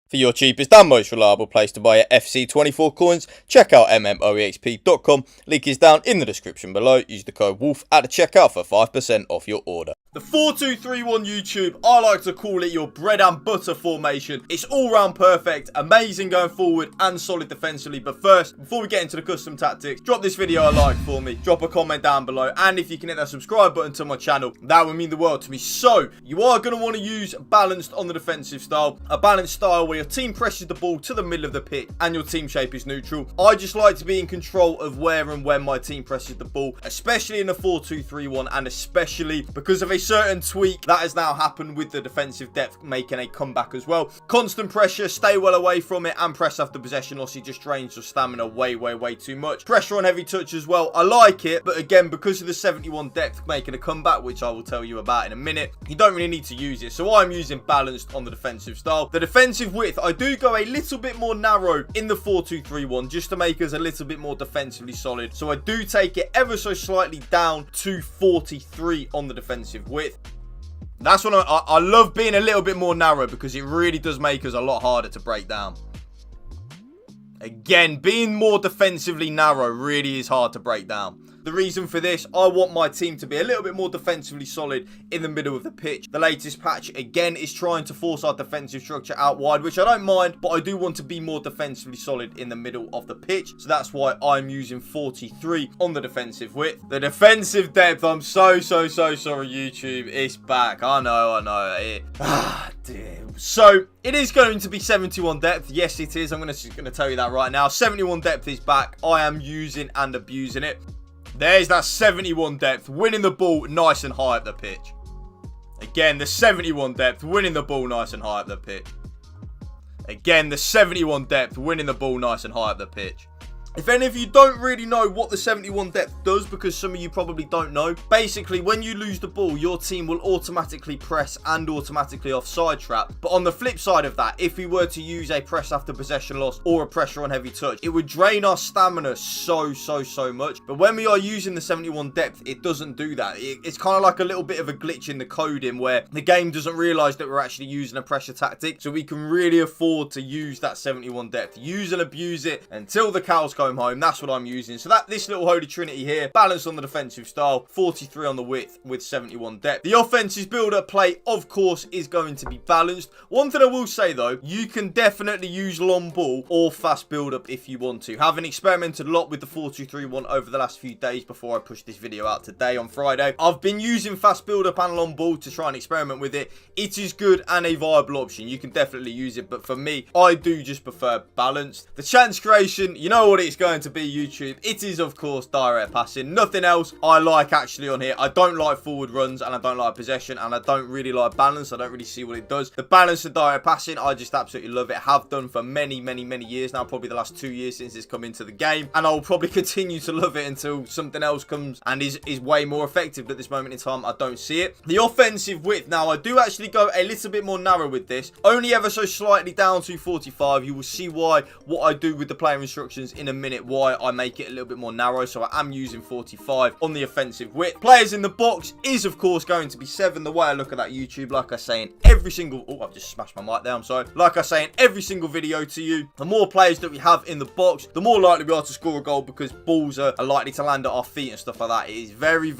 For your cheapest and most reliable place to buy your FC24 coins, check out mmoexp.com. Link is down in the description below. Use the code WOLF at the checkout for 5% off your order. The 4-2-3-1 YouTube, I like to call it your bread and butter formation. It's all round perfect, amazing going forward and solid defensively. But first, before we get into the custom tactics, drop this video a like for me, drop a comment down below, and if you can hit that subscribe button to my channel, that would mean the world to me. So, you are going to want to use balanced on the defensive style, a balanced style where your team presses the ball to the middle of the pitch and your team shape is neutral. I just like to be in control of where and when my team presses the ball, especially in the 4-2-3-1 and especially because of a certain tweak that has now happened with the defensive depth making a comeback as well. Constant pressure, stay well away from it, and press after possession loss, it just drains your stamina way too much. Pressure on heavy touch as well, I like it, but again, because of the 71 depth making a comeback, which I will tell you about in a minute, you don't really need to use it. So I'm using balanced on the defensive style. The defensive width, I do go a little bit more narrow in the 4-2-3-1 just to make us a little bit more defensively solid. So I do take it ever so slightly down to 43 on the defensive width. That's what I love being a little bit more narrow because it really does make us a lot harder to break down. Again, being more defensively narrow really is hard to break down. The reason for this, I want my team to be a little bit more defensively solid in the middle of the pitch. The latest patch, again, is trying to force our defensive structure out wide, which I don't mind, but I do want to be more defensively solid in the middle of the pitch. So that's why I'm using 43 on the defensive width. The defensive depth, I'm so sorry, YouTube. It's back. I know. Dear. So, it is going to be 71 depth. Yes, it is. I'm going to tell you that right now. 71 depth is back. I am using and abusing it. There's that 71 depth, winning the ball nice and high up the pitch. Again, the 71 depth, winning the ball nice and high up the pitch. Again, the 71 depth, winning the ball nice and high up the pitch. If any of you don't really know what the 71 depth does, because some of you probably don't know, basically when you lose the ball, your team will automatically press and automatically offside trap. But on the flip side of that, if we were to use a press after possession loss or a pressure on heavy touch, it would drain our stamina so much. But when we are using the 71 depth, it doesn't do that. It's kind of like a little bit of a glitch in the coding where the game doesn't realize that we're actually using a pressure tactic. So we can really afford to use that 71 depth, use and abuse it until the cows come home. That's what I'm using. So this little holy trinity here, balanced on the defensive style, 43 on the width with 71 depth. The offense's build-up play, of course, is going to be balanced. One thing I will say though, you can definitely use long ball or fast build-up if you want to. Having experimented a lot with the 4-2-3-1 over the last few days before I pushed this video out today on Friday, I've been using fast build-up and long ball to try and experiment with it. It is good and a viable option. You can definitely use it, but for me, I do just prefer balanced. The chance creation, you know what it's going to be, YouTube. It is, of course, direct passing. Nothing else I like actually on here. I don't like forward runs and I don't like possession and I don't really like balance. I don't really see what it does. The balance of direct passing, I just absolutely love it. Have done for many years now, probably the last 2 years since it's come into the game, and I'll probably continue to love it until something else comes and is way more effective. But at this moment in time, I don't see it. The offensive width, now I do actually go a little bit more narrow with this, only ever so slightly down to 45. You will see why, what I do with the player instructions in a minute, why I make it a little bit more narrow. So I am using 45 on the offensive width. Players in the box is, of course, going to be 7. The way I look at that, YouTube, like I say in every single... Oh, I've just smashed my mic there, I'm sorry. Like I say in every single video to you, the more players that we have in the box, the more likely we are to score a goal because balls are likely to land at our feet and stuff like that. It is very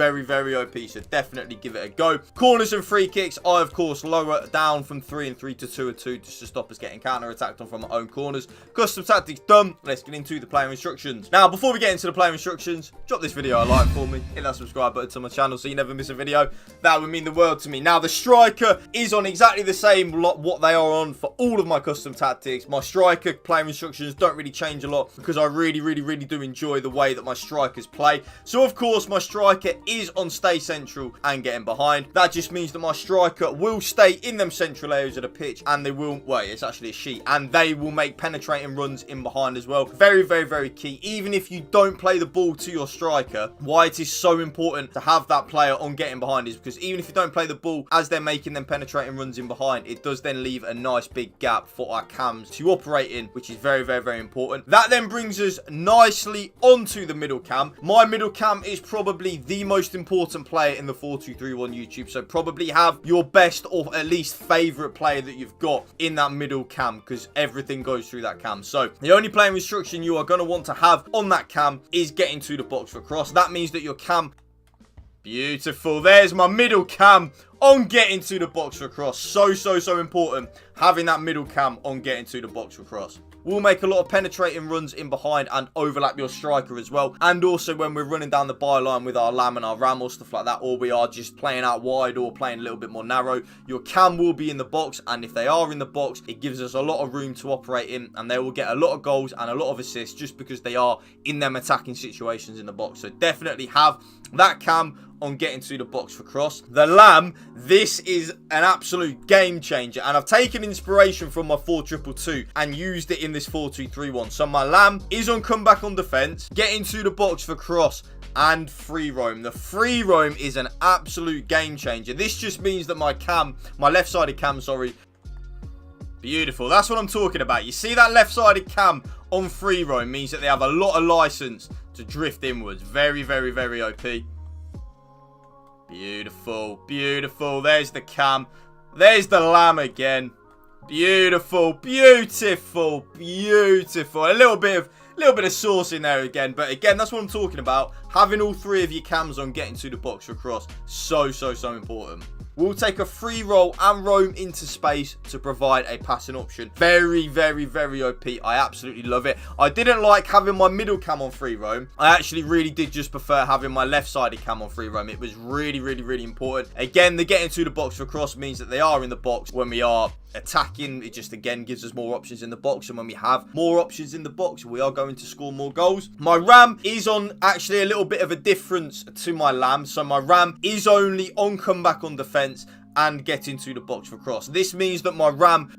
OP, so definitely give it a go. Corners and free kicks, I, of course, lower down from 3 and 3 to 2 and 2 just to stop us getting counter-attacked on from our own corners. Custom tactics done. Let's get into the player instructions. Now, before we get into the player instructions, drop this video a like for me, hit that subscribe button to my channel so you never miss a video. That would mean the world to me. Now, the striker is on exactly the same what they are on for all of my custom tactics. My striker player instructions don't really change a lot because I really do enjoy the way that my strikers play. So, of course, my striker is on stay central and getting behind. That just means that my striker will stay in them central areas of the pitch and they will, well, it's actually a sheet, and they will make penetrating runs in behind as well. Very very key. Even if you don't play the ball to your striker, why it is so important to have that player on getting behind is because even if you don't play the ball as they're making them penetrating runs in behind, it does then leave a nice big gap for our cams to operate in, which is very, very, very important. That then brings us nicely onto the middle cam. My middle cam is probably the most important player in the 4-2-3-1 YouTube, so probably have your best or at least favorite player that you've got in that middle cam, because everything goes through that cam. So the only playing restriction you are going to want to have on that cam is getting to the box for cross. That means that your cam, beautiful, there's my middle cam on getting to the box for cross. So important having that middle cam on getting to the box for cross. Will make a lot of penetrating runs in behind and overlap your striker as well. And also when we're running down the byline with our lamb and our ram or stuff like that, or we are just playing out wide or playing a little bit more narrow, your cam will be in the box. And if they are in the box, it gives us a lot of room to operate in, and they will get a lot of goals and a lot of assists just because they are in them attacking situations in the box. So definitely have that cam on getting to the box for cross. The lamb, this is an absolute game changer, and I've taken inspiration from my 4-2-2 and used it in this 4-2-3-1. So my lamb is on comeback on defense, getting to the box for cross, and free roam. The free roam is an absolute game changer. This just means that my cam, my left-sided cam, sorry, beautiful. That's what I'm talking about. You see that left-sided cam on free roam means that they have a lot of license to drift inwards. Very, very, very OP. Beautiful, beautiful. There's the cam. There's the lamb again. Beautiful, beautiful, beautiful. A little bit of sauce in there again. But again, that's what I'm talking about. Having all three of your cams on getting to the box for cross. So important. We'll take a free roll and roam into space to provide a passing option. Very, very, very OP. I absolutely love it. I didn't like having my middle cam on free roam. I actually really did just prefer having my left-sided cam on free roam. It was really, really, really important. Again, the getting to the box for cross means that they are in the box when we are attacking. It just again gives us more options in the box, and when we have more options in the box, we are going to score more goals. My ram is on actually a little bit of a difference to my lamb. So my ram is only on comeback on defense and getting to the box for cross. This means that my ram,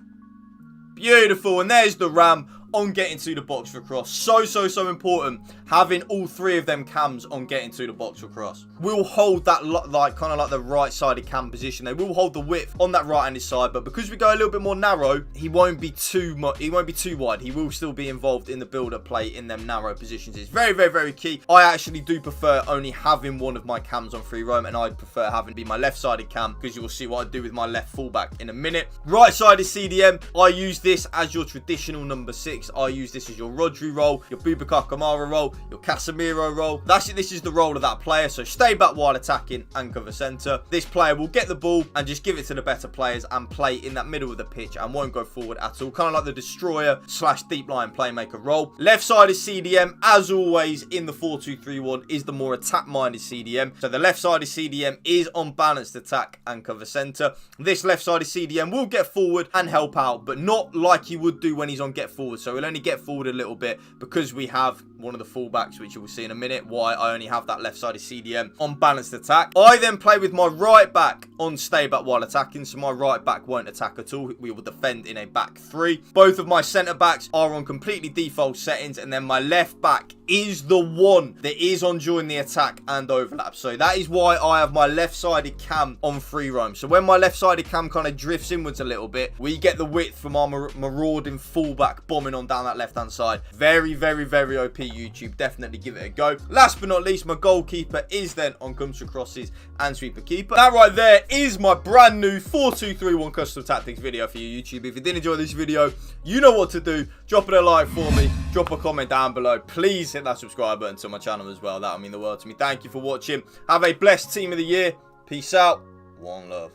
beautiful, and there's the ram on getting to the box for cross. So important having all three of them cams on getting to the box for cross. We'll hold that like kind of like the right sided cam position. They will hold the width on that right handed side, but because we go a little bit more narrow, he won't be too much, he won't be too wide. He will still be involved in the build up play in them narrow positions. It's very, very, very key. I actually do prefer only having one of my cams on free roam, and I prefer having be my left sided cam, because you will see what I do with my left fullback in a minute. Right sided CDM, I use this as your traditional number 6. I use this as your Rodri role, your Boubacar Kamara role, your Casemiro role. This is the role of that player. So stay back while attacking and cover centre. This player will get the ball and just give it to the better players and play in that middle of the pitch and won't go forward at all. Kind of like the destroyer / deep line playmaker role. Left sided CDM, as always in the 4-2-3-1, is the more attack minded CDM. So the left sided CDM is on balanced attack and cover centre. This left sided CDM will get forward and help out, but not like he would do when he's on get forward. So he'll only get forward a little bit because we have one of the fullbacks, which you will see in a minute why I only have that left-sided CDM on balanced attack. I then play with my right back on stay back while attacking, so my right back won't attack at all. We will defend in a back 3. Both of my centre backs are on completely default settings, and then my left back is the one that is on during the attack and overlap. So that is why I have my left-sided cam on free roam. So when my left-sided cam kind of drifts inwards a little bit, we get the width from our marauding fullback bombing on down that left-hand side. Very, very, very OP YouTube. Definitely give it a go. Last but not least, my goalkeeper is then on comes to crosses and sweeper keeper. That right there is my brand new 4-2-3-1 custom tactics video for you, YouTube. If you did enjoy this video, you know what to do. Drop it a like for me. Drop a comment down below. Please hit that subscribe button to my channel as well. That would mean the world to me. Thank you for watching. Have a blessed team of the year. Peace out. One love.